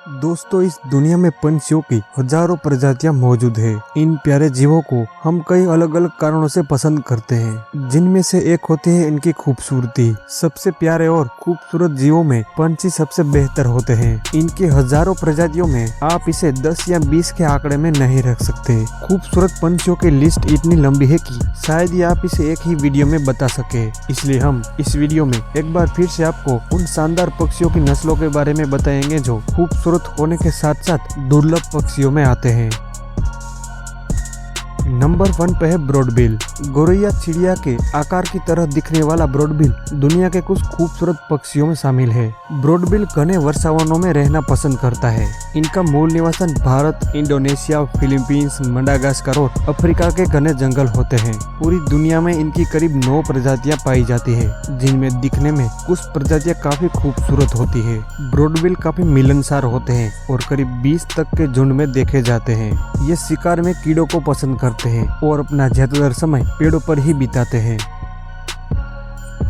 दोस्तों, इस दुनिया में पंछियों की हजारों प्रजातियां मौजूद है। इन प्यारे जीवों को हम कई अलग अलग कारणों से पसंद करते हैं, जिनमें से एक होती है इनकी खूबसूरती। सबसे प्यारे और खूबसूरत जीवों में पंछी सबसे बेहतर होते हैं। इनकी हजारों प्रजातियों में आप इसे 10 या 20 के आंकड़े में नहीं रख सकते। खूबसूरत पंछियों की लिस्ट इतनी लंबी है कि शायद ही आप इसे एक ही वीडियो में बता सके। इसलिए हम इस वीडियो में एक बार फिर से आपको उन शानदार पक्षियों की नस्लों के बारे में बताएंगे जो खूबसूरत होने के साथ साथ दुर्लभ पक्षियों में आते हैं। नंबर 1 पे है ब्रॉडबिल। गौरैया चिड़िया के आकार की तरह दिखने वाला ब्रॉडबिल दुनिया के कुछ खूबसूरत पक्षियों में शामिल है। ब्रॉडबिल घने वर्षावनों में रहना पसंद करता है। इनका मूल Nivasan Bharat, Indonesia, Philippines, Madagascar और अफ्रीका के घने जंगल होते हैं। पूरी दुनिया में इनकी करीब 9 प्रजातियां पाई जाती है, जिनमें दिखने में कुछ प्रजातियां काफी खूबसूरत होती है। ब्रॉडबिल काफी मिलनसार होते हैं और करीब 20 तक के झुंड में देखे जाते हैं। ये शिकार में कीड़ों को पसंद करते हैं और अपना ज्यादातर समय पेड़ों पर ही बिताते हैं।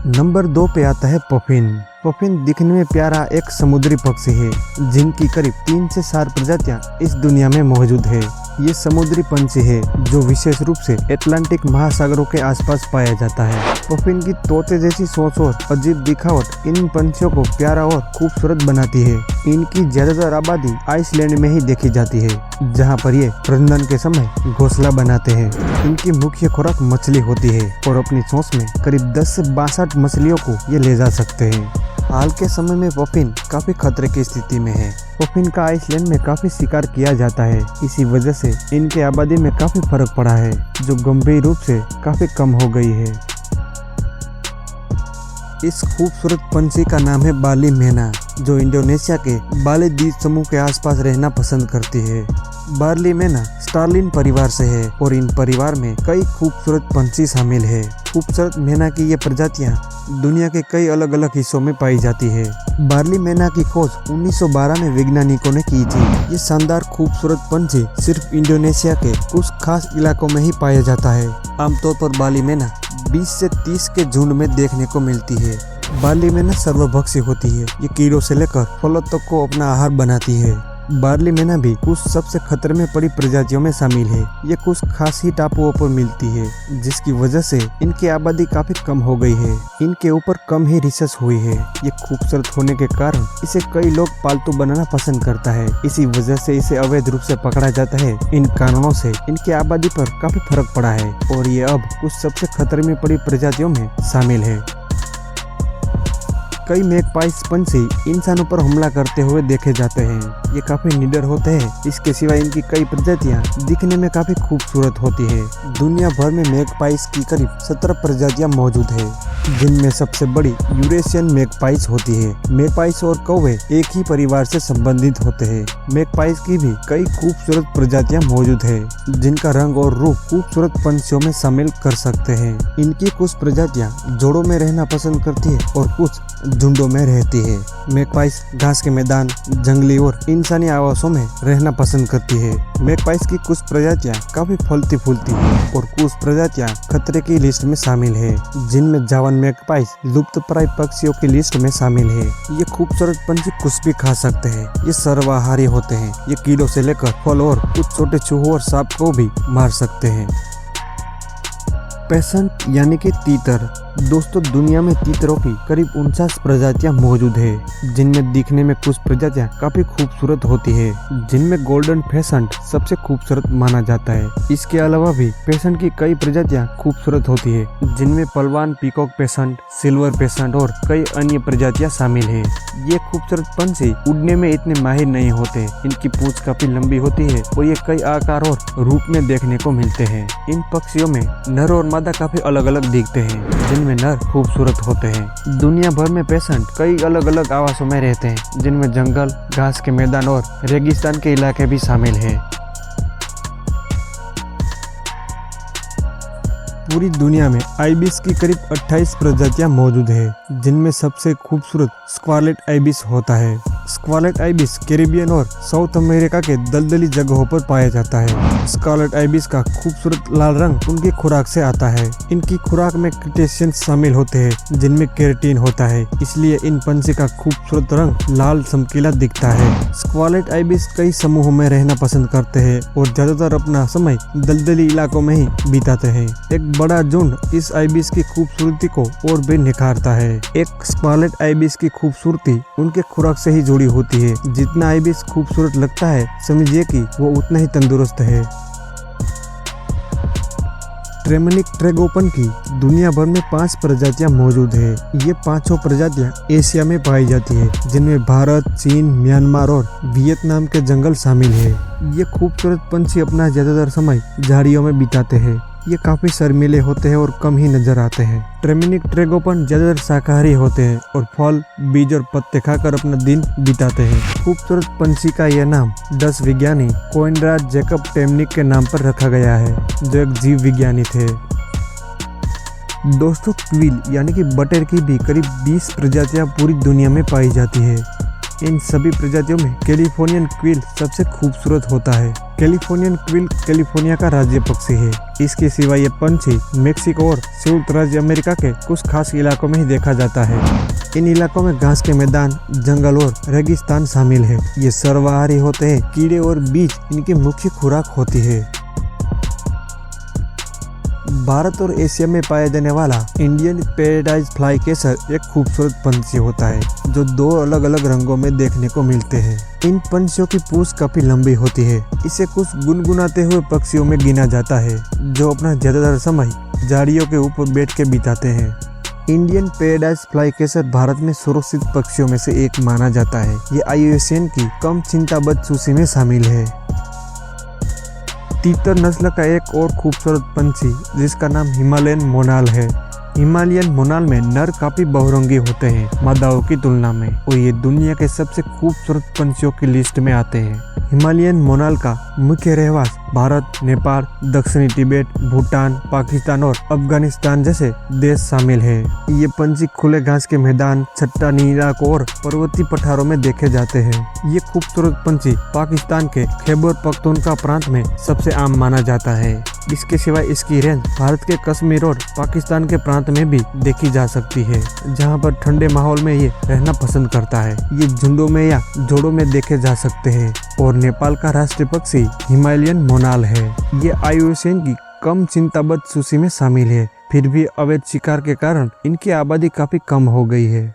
नंबर 2 पे आता है पफिन। पफिन दिखने में प्यारा एक समुद्री पक्षी है, जिनकी करीब 3 से 4 प्रजातियां इस दुनिया में मौजूद है। ये समुद्री पंछी है जो विशेष रूप से अटलांटिक महासागरों के आसपास पाया जाता है। पफिन की तोते जैसी सोच और अजीब दिखावट इन पंछियों को प्यारा और खूबसूरत बनाती है। इनकी ज्यादातर आबादी आइसलैंड में ही देखी जाती है, जहाँ पर ये प्रजनन के समय घोंसला बनाते हैं। इनकी मुख्य खुराक मछली होती है और अपनी चोंच में करीब 10 से 62 मछलियों को ये ले जा सकते हैं। हाल के समय में पफिन काफी खतरे की स्थिति में है। पफिन का आइसलैंड में काफी शिकार किया जाता है। इसी वजह से इनकी आबादी में काफी फर्क पड़ा है, जो गंभीर रूप से काफी कम हो गई है। इस खूबसूरत पंछी का नाम है बाली मैना, जो इंडोनेशिया के बाली द्वीप समूह के आसपास रहना पसंद करती है। बाली मैना स्टार्लिन परिवार से है और इन परिवार में कई खूबसूरत पंछी शामिल है। खूबसूरत मैना की ये प्रजातियां दुनिया के कई अलग अलग हिस्सों में पाई जाती है। बार्ली मैना की खोज 1912 में वैज्ञानिकों ने की थी। ये शानदार खूबसूरत पंछी सिर्फ इंडोनेशिया के कुछ खास इलाकों में ही पाया जाता है। आमतौर पर बार्ली मैना 20 से 30 के झुंड में देखने को मिलती है। बार्ली मैना सर्वभक्षी होती है। ये कीड़ों से लेकर फलों तक को अपना आहार बनाती है। बार्ली मैना भी कुछ सबसे खतरे में पड़ी प्रजातियों में शामिल है। ये कुछ खास ही टापुओं पर मिलती है, जिसकी वजह से इनकी आबादी काफी कम हो गई है। इनके ऊपर कम ही रिसर्च हुई है। ये खूबसूरत होने के कारण इसे कई लोग पालतू बनाना पसंद करता है। इसी वजह से इसे अवैध रूप से पकड़ा जाता है। इन कारणों से इनकी आबादी पर काफी फर्क पड़ा है और ये अब कुछ सबसे खतरे में पड़ी प्रजातियों में शामिल है। कई मैगपाइस पंछी इंसानों पर हमला करते हुए देखे जाते हैं। ये काफी निडर होते हैं। इसके सिवा इनकी कई प्रजातियां दिखने में काफी खूबसूरत होती है। दुनिया भर में मैगपाइस की करीब 17 प्रजातियां मौजूद है, जिनमें सबसे बड़ी यूरेशियन मैगपाइस होती है। मैगपाइस और कौवे एक ही परिवार से संबंधित होते हैं। मैगपाइस की भी कई खूबसूरत प्रजातियां मौजूद है, जिनका रंग और रूप खूबसूरत पंछियों में शामिल कर सकते हैं। इनकी कुछ प्रजातियां जोड़ों में रहना पसंद करती है और कुछ झुंडों में रहती है। मैगपाइस घास के मैदान, जंगली और इंसानी आवासों में रहना पसंद करती है। मैगपाइस की कुछ प्रजातियां काफी फलती फूलती है और कुछ प्रजातियां खतरे की लिस्ट में शामिल है, जिनमें जावन मैगपाइस लुप्तप्राय पक्षियों की लिस्ट में शामिल है। ये खूबसूरत पंछी कुछ भी खा सकते हैं। ये सर्वाहारी होते हैं। ये कीड़ों से लेकर फल और कुछ छोटे चूहों और सांप को भी मार सकते हैं। पेसेंट यानी कि तीतर। दोस्तों, दुनिया में तीतरों की करीब 49 प्रजातियां मौजूद है, जिनमें दिखने में कुछ प्रजातियां काफी खूबसूरत होती है, जिनमें गोल्डन फेसेंट सबसे खूबसूरत माना जाता है। इसके अलावा भी पेसेंट की कई प्रजातियां खूबसूरत होती है, जिनमें पलवान पीकॉक पेसेंट, सिल्वर पेसेंट और कई अन्य प्रजातियां शामिल है। ये खूबसूरत पंछी उड़ने में इतने माहिर नहीं होते। इनकी पूंछ काफी लंबी होती है और ये कई आकार और रूप में देखने को मिलते हैं। इन पक्षियों में नर और मादा काफी अलग अलग दिखते हैं, जिनमें नर खूबसूरत होते हैं। दुनिया भर में पेसेंट कई अलग अलग आवासों में रहते हैं, जिनमें जंगल, घास के मैदान और रेगिस्तान के इलाके भी शामिल हैं। पूरी दुनिया में आइबिस की करीब 28 प्रजातियां मौजूद है, जिनमें सबसे खूबसूरत स्कारलेट आइबिस होता है। स्कारलेट आइबिस कैरिबियन और साउथ अमेरिका के दलदली जगहों पर पाया जाता है। स्कारलेट आइबिस का खूबसूरत लाल रंग उनकी खुराक से आता है। इनकी खुराक में क्रेस्टेशियंस शामिल होते हैं जिनमें केराटिन होता है, इसलिए इन पंछी का खूबसूरत रंग लाल चमकीला दिखता है। स्कारलेट आइबिस कई समूहों में रहना पसंद करते हैं और ज्यादातर अपना समय दलदली इलाकों में ही बिताते हैं। एक बड़ा झुंड इस आइबिस की खूबसूरती को और भी निखारता है। एक स्कारलेट आइबिस की खूबसूरती उनके खुराक से ही जुड़ी होती है। जितना आइबिस खूबसूरत लगता है, समझिए कि वो उतना ही तंदुरुस्त है। ट्रेमनिक ट्रैगोपन की दुनिया भर में 5 प्रजातियां मौजूद है। ये 5 प्रजातियां एशिया में पाई जाती है, जिनमें भारत, चीन, म्यांमार और वियतनाम के जंगल शामिल है। ये खूबसूरत पंछी अपना ज्यादातर समय झाड़ियों में बिताते हैं। ये काफी शर्मीले होते हैं और कम ही नजर आते हैं। ट्रेमनिक ट्रैगोपन ज्यादातर शाकाहारी होते हैं और फल, बीज और पत्ते खाकर अपना दिन बिताते हैं। खूबसूरत पंछी का यह नाम डच विज्ञानी कोइनराड जैकब टेमनिक के नाम पर रखा गया है, जो एक जीव विज्ञानी थे। दोस्तों, क्विल यानी कि बटेर की भी करीब 20 प्रजातियां पूरी दुनिया में पाई जाती है। इन सभी प्रजातियों में कैलिफोर्नियन क्विल सबसे खूबसूरत होता है। कैलिफोर्नियन क्विल कैलिफोर्निया का राज्य पक्षी है। इसके सिवा ये पंछी मेक्सिको और संयुक्त राज्य अमेरिका के कुछ खास इलाकों में ही देखा जाता है। इन इलाकों में घास के मैदान, जंगल और रेगिस्तान शामिल है। ये सर्वाहारी होते हैं। कीड़े और बीज इनकी मुख्य खुराक होती है। भारत और एशिया में पाया जाने वाला इंडियन पैराडाइज फ्लाई कैसर एक खूबसूरत पंछी होता है, जो 2 अलग अलग रंगों में देखने को मिलते हैं। इन पंछियों की पूंछ काफी लंबी होती है। इसे कुछ गुनगुनाते हुए पक्षियों में गिना जाता है, जो अपना ज्यादातर समय झाड़ियों के ऊपर बैठ के बिताते हैं। इंडियन पैराडाइज फ्लाई कैसर भारत में सुरक्षित पक्षियों में से एक माना जाता है। ये IUCN की कम चिंताबद्ध सूची में शामिल है। तीतर नस्ल का एक और खूबसूरत पंछी जिसका नाम हिमालयन मोनाल है। हिमालयन मोनाल में नर काफी बहुरंगी होते हैं मादाओं की तुलना में, और ये दुनिया के सबसे खूबसूरत पंछियों की लिस्ट में आते हैं। हिमालयन मोनाल का मुख्य रहवास भारत, नेपाल, दक्षिणी तिब्बत, भूटान, पाकिस्तान और अफगानिस्तान जैसे देश शामिल है। ये पंछी खुले घास के मैदान, चट्टानी इलाकों और पर्वतीय पठारों में देखे जाते हैं। ये खूबसूरत पंछी पाकिस्तान के खैबर पख्तूनख्वा प्रांत में सबसे आम माना जाता है। इसके सिवा इसकी रेंज भारत के कश्मीर और पाकिस्तान के प्रांत में भी देखी जा सकती है, जहां पर ठंडे माहौल में ये रहना पसंद करता है। ये झुंडों में या जोड़ों में देखे जा सकते हैं। और नेपाल का राष्ट्रीय पक्षी हिमालयन मोनाल है। ये IUCN की कम चिंताबद्ध सूची में शामिल है। फिर भी अवैध शिकार के कारण इनकी आबादी काफी कम हो गई है।